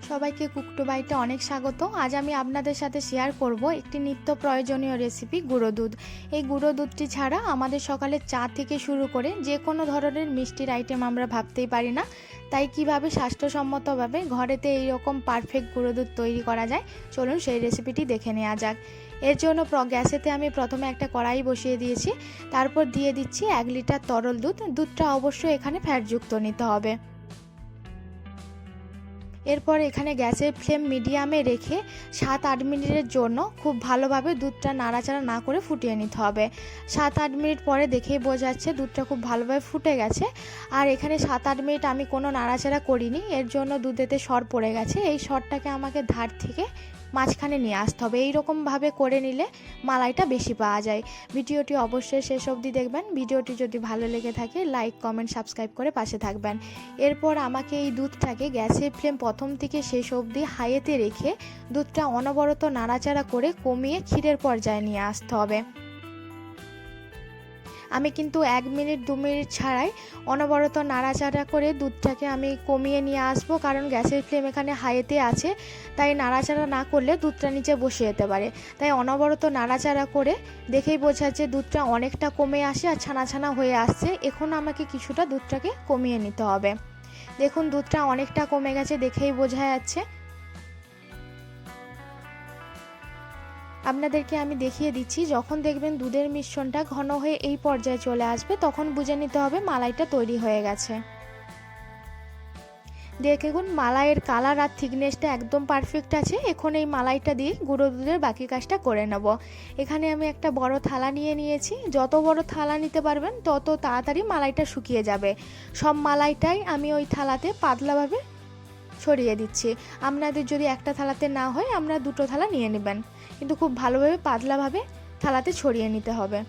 সবাইকে cook two বাইটে অনেক স্বাগত। আজ আমি আপনাদের সাথে শেয়ার করব একটি নিত্য প্রয়োজনীয় রেসিপি গুঁড়ো দুধ। এই গুঁড়ো দুধটি ছাড়া আমাদের সকালে চা থেকে শুরু করে যে কোনো ধরনের মিষ্টির আইটেম আমরা ভাবতেই পারি না। তাই কিভাবে স্বাস্থ্যসম্মতভাবে ঘরেতে এইরকম পারফেক্ট গুঁড়ো দুধ তৈরি করা যায়, চলুন সেই রেসিপিটি দেখে নেওয়া যাক। এর জন্য গ্যাসেতে আমি প্রথমে একটা কড়াই বসিয়ে দিয়েছি, তারপর দিয়ে দিচ্ছি 1 লিটার তরল দুধ। দুধটা অবশ্যই এখানে ফ্যাটযুক্ত নিতে হবে। এরপর এখানে গ্যাসের ফ্লেম মিডিয়ামে রেখে 7-8 মিনিটের জন্য খুব ভালোভাবে দুধটা নাড়াচাড়া না করে ফুটিয়ে নিতে হবে। 7-8 মিনিট পরে দেখেই বোঝা যাচ্ছে দুধটা খুব ভালোভাবে ফুটে গেছে। আর এখানে 7-8 মিনিট আমি কোনো নাড়াচাড়া করিনি, এর জন্য দুধেতে সর পড়ে গেছে। এই সরটাকে আমাকে ধার থেকে মাঝখানে নিয়ে আসতে হবে। এইরকমভাবে করে নিলে মালাইটা বেশি পাওয়া যায়। ভিডিওটি অবশ্যই শেষ অবধি দেখবেন। ভিডিওটি যদি ভালো লেগে থাকে লাইক, কমেন্ট, সাবস্ক্রাইব করে পাশে থাকবেন। এরপর আমাকে এই দুধটাকে গ্যাসের ফ্লেম প্রথম থেকে শেষ অবধি হাইতে রেখে দুধটা অনবরত নাড়াচাড়া করে কমিয়ে ক্ষীরের পর্যায়ে নিয়ে আসতে হবে। আমি কিন্তু 1 মিনিট 2 মিনিট ছাড়াই অনবরত নাড়াচাড়া করে দুধটাকে আমি কমিয়ে নিয়ে আসবো, কারণ গ্যাসের ফ্লেম এখানে হাইতে আছে। তাই নাড়াচাড়া না করলে দুধটা নিচে বসে যেতে পারে। তাই অনবরত নাড়াচাড়া করে দেখেই বোঝা যাচ্ছে দুধটা অনেকটা কমে আসে আর ছানা ছানা হয়ে আসছে। এখন আমাকে কিছুটা দুধটাকে কমিয়ে নিতে হবে। দেখুন দুধটা অনেকটা কমে গেছে, দেখেই বোঝা যাচ্ছে। আপনাদেরকে আমি দেখিয়ে দিচ্ছি, যখন দেখবেন দুধের মিশ্রণটা ঘন হয়ে এই পর্যায়ে চলে আসবে তখন বুঝে নিতে হবে মালাইটা তৈরি হয়ে গেছে। দেখুন মালাইয়ের কালার আর থিকনেসটা একদম পারফেক্ট আছে। এখন এই মালাইটা দিয়ে গুঁড়ো দুধের বাকি কাজটা করে নেব। এখানে আমি একটা বড় থালা নিয়ে নিয়েছি। যত বড় থালা নিতে পারবেন তত তাড়াতাড়ি মালাইটা শুকিয়ে যাবে। সব মালাইটাই আমি ওই থালাতে পাতলাভাবে ছড়িয়ে দিচ্ছি। আপনাদের যদি একটা থালাতে না হয় আপনারা 2টো থালা নিয়ে নেবেন, কিন্তু খুব ভালোভাবে পাতলাভাবে থালাতে ছড়িয়ে নিতে হবে।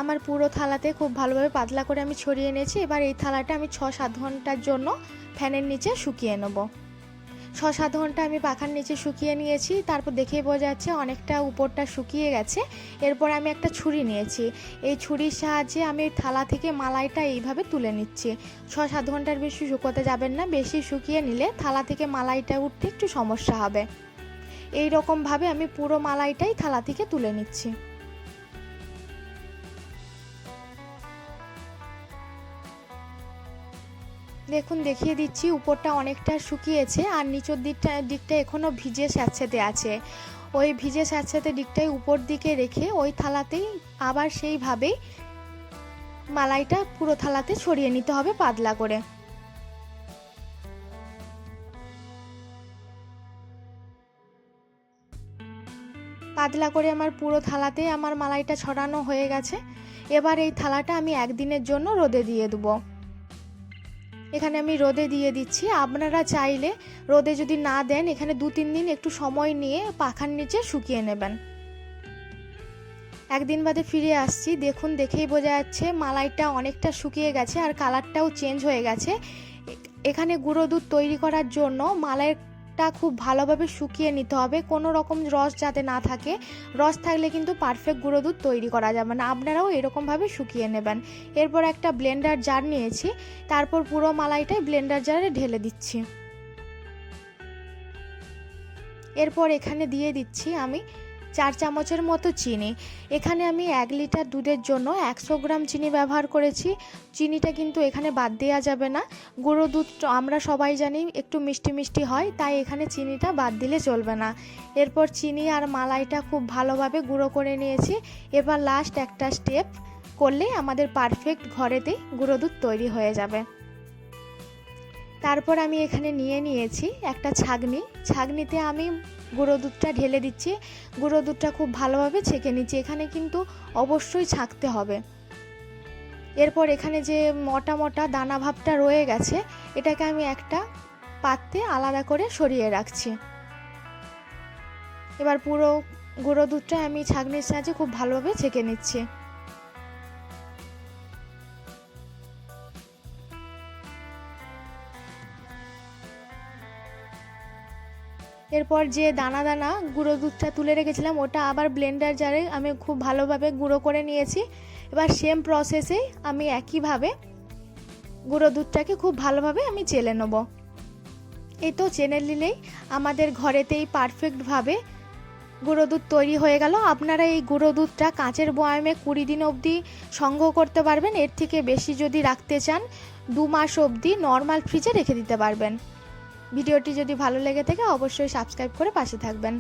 আমার পুরো থালাতে খুব ভালোভাবে পাতলা করে আমি ছড়িয়ে নিয়েছি। এবার এই থালাটা আমি 6-7 ঘন্টার জন্য ফ্যানের নিচে শুকিয়ে নেব। 6-7 ঘন্টা আমি পাখার নিচে শুকিয়ে নিয়েছি। তারপর দেখেই বোঝা যাচ্ছে অনেকটা উপরটা শুকিয়ে গেছে। এরপর আমি একটা ছুরি নিয়েছি। এই ছুরির সাহায্যে আমি ওই থালা থেকে মালাইটা এইভাবে তুলে নিচ্ছি। 6-7 ঘন্টার বেশি শুকোতে যাবেন না, বেশি শুকিয়ে নিলে থালা থেকে মালাইটা উঠতে একটু সমস্যা হবে। এই রকমভাবে আমি পুরো মালাইটাই থালা থেকে তুলে নিচ্ছি। দেখুন দেখিয়ে দিচ্ছি, উপরটা অনেকটা শুকিয়েছে আর নিচের দিকটা এখনও ভিজে স্যাঁতসেঁতে আছে। ওই ভিজে স্যাঁতসেঁতে দিকটাই উপর দিকে রেখে ওই থালাতেই আবার সেইভাবেই মালাইটা পুরো থালাতে ছড়িয়ে নিতে হবে পাতলা করে। পাতলা করে আমার পুরো থালাতে আমার মালাইটা ছড়ানো হয়ে গেছে। এবার এই থালাটা আমি 1 দিনের জন্য রোদে দিয়ে দেবো। এখানে আমি রোদে দিয়ে দিচ্ছি। আপনারা চাইলে রোদে যদি না দেন এখানে 2-3 দিন একটু সময় নিয়ে পাখার নিচে শুকিয়ে নেবেন। 1 দিন বাদে ফিরে আসছি। দেখুন দেখেই বোঝা যাচ্ছে মালাইটা অনেকটা শুকিয়ে গেছে আর কালারটাও চেঞ্জ হয়ে গেছে। এখানে গুঁড়ো দুধ তৈরি করার জন্য মালাইটা খুব ভালোভাবে শুকিয়ে নিতে হবে, কোনো রকম রস যাতে না থাকে। রস থাকলে কিন্তু পারফেক্ট গুঁড়ো দুধ তৈরি করা যাবে না। আপনারাও এরকমভাবে শুকিয়ে নেবেন। এরপর একটা ব্লেন্ডার জার নিয়েছি, তারপর পুরো মালাইটাই ব্লেন্ডার জারে ঢেলে দিচ্ছি। এরপর এখানে দিয়ে দিচ্ছি আমি 4 চামচের মতো চিনি। এখানে আমি 1 লিটার দুধের জন্য 100 গ্রাম চিনি ব্যবহার করেছি। চিনিটা কিন্তু এখানে বাদ দেওয়া যাবে না। গুঁড়ো দুধ আমরা সবাই জানি একটু মিষ্টি মিষ্টি হয়, তাই এখানে চিনিটা বাদ দিলে চলবে না। এরপর চিনি আর মালাইটা খুব ভালোভাবে গুঁড়ো করে নিয়েছি। এবার লাস্ট একটা স্টেপ করলেই আমাদের পারফেক্ট ঘরেতেই গুঁড়ো দুধ তৈরি হয়ে যাবে। তারপর আমি এখানে নিয়ে নিয়েছি একটা ছাঁকনিতে আমি গুঁড়ো দুধটা ঢেলে দিচ্ছি। গুঁড়ো দুধটা খুব ভালোভাবে ছেঁকে নিচ্ছি। এখানে কিন্তু অবশ্যই ছাঁকতে হবে। এরপর এখানে যে মোটা মোটা দানা ভাবটা রয়ে গেছে এটাকে আমি একটা পাত্রে আলাদা করে সরিয়ে রাখছি। এবার পুরো গুঁড়ো দুধটা আমি ছাঁকনির সাহায্যে খুব ভালোভাবে ছেঁকে নিচ্ছি। এরপর যে দানা দানা গুঁড়ো দুধটা তুলে রেখেছিলাম ওটা আবার ব্লেন্ডার জারে আমি খুব ভালোভাবে গুঁড়ো করে নিয়েছি। এবার সেম প্রসেসেই আমি একইভাবে গুঁড়ো দুধটাকে খুব ভালোভাবে আমি চেলে নেব। এই তো চেনে নিলেই আমাদের ঘরেতেই পারফেক্টভাবে গুঁড়ো দুধ তৈরি হয়ে গেল। আপনারা এই গুঁড়ো দুধটা কাঁচের বয়ামে 20 দিন অবধি সংগ্রহ করতে পারবেন। এর থেকে বেশি যদি রাখতে চান 2 মাস অবধি নর্মাল ফ্রিজে রেখে দিতে পারবেন। ভিডিওটি যদি ভালো লেগে থাকে অবশ্যই সাবস্ক্রাইব করে পাশে থাকবেন।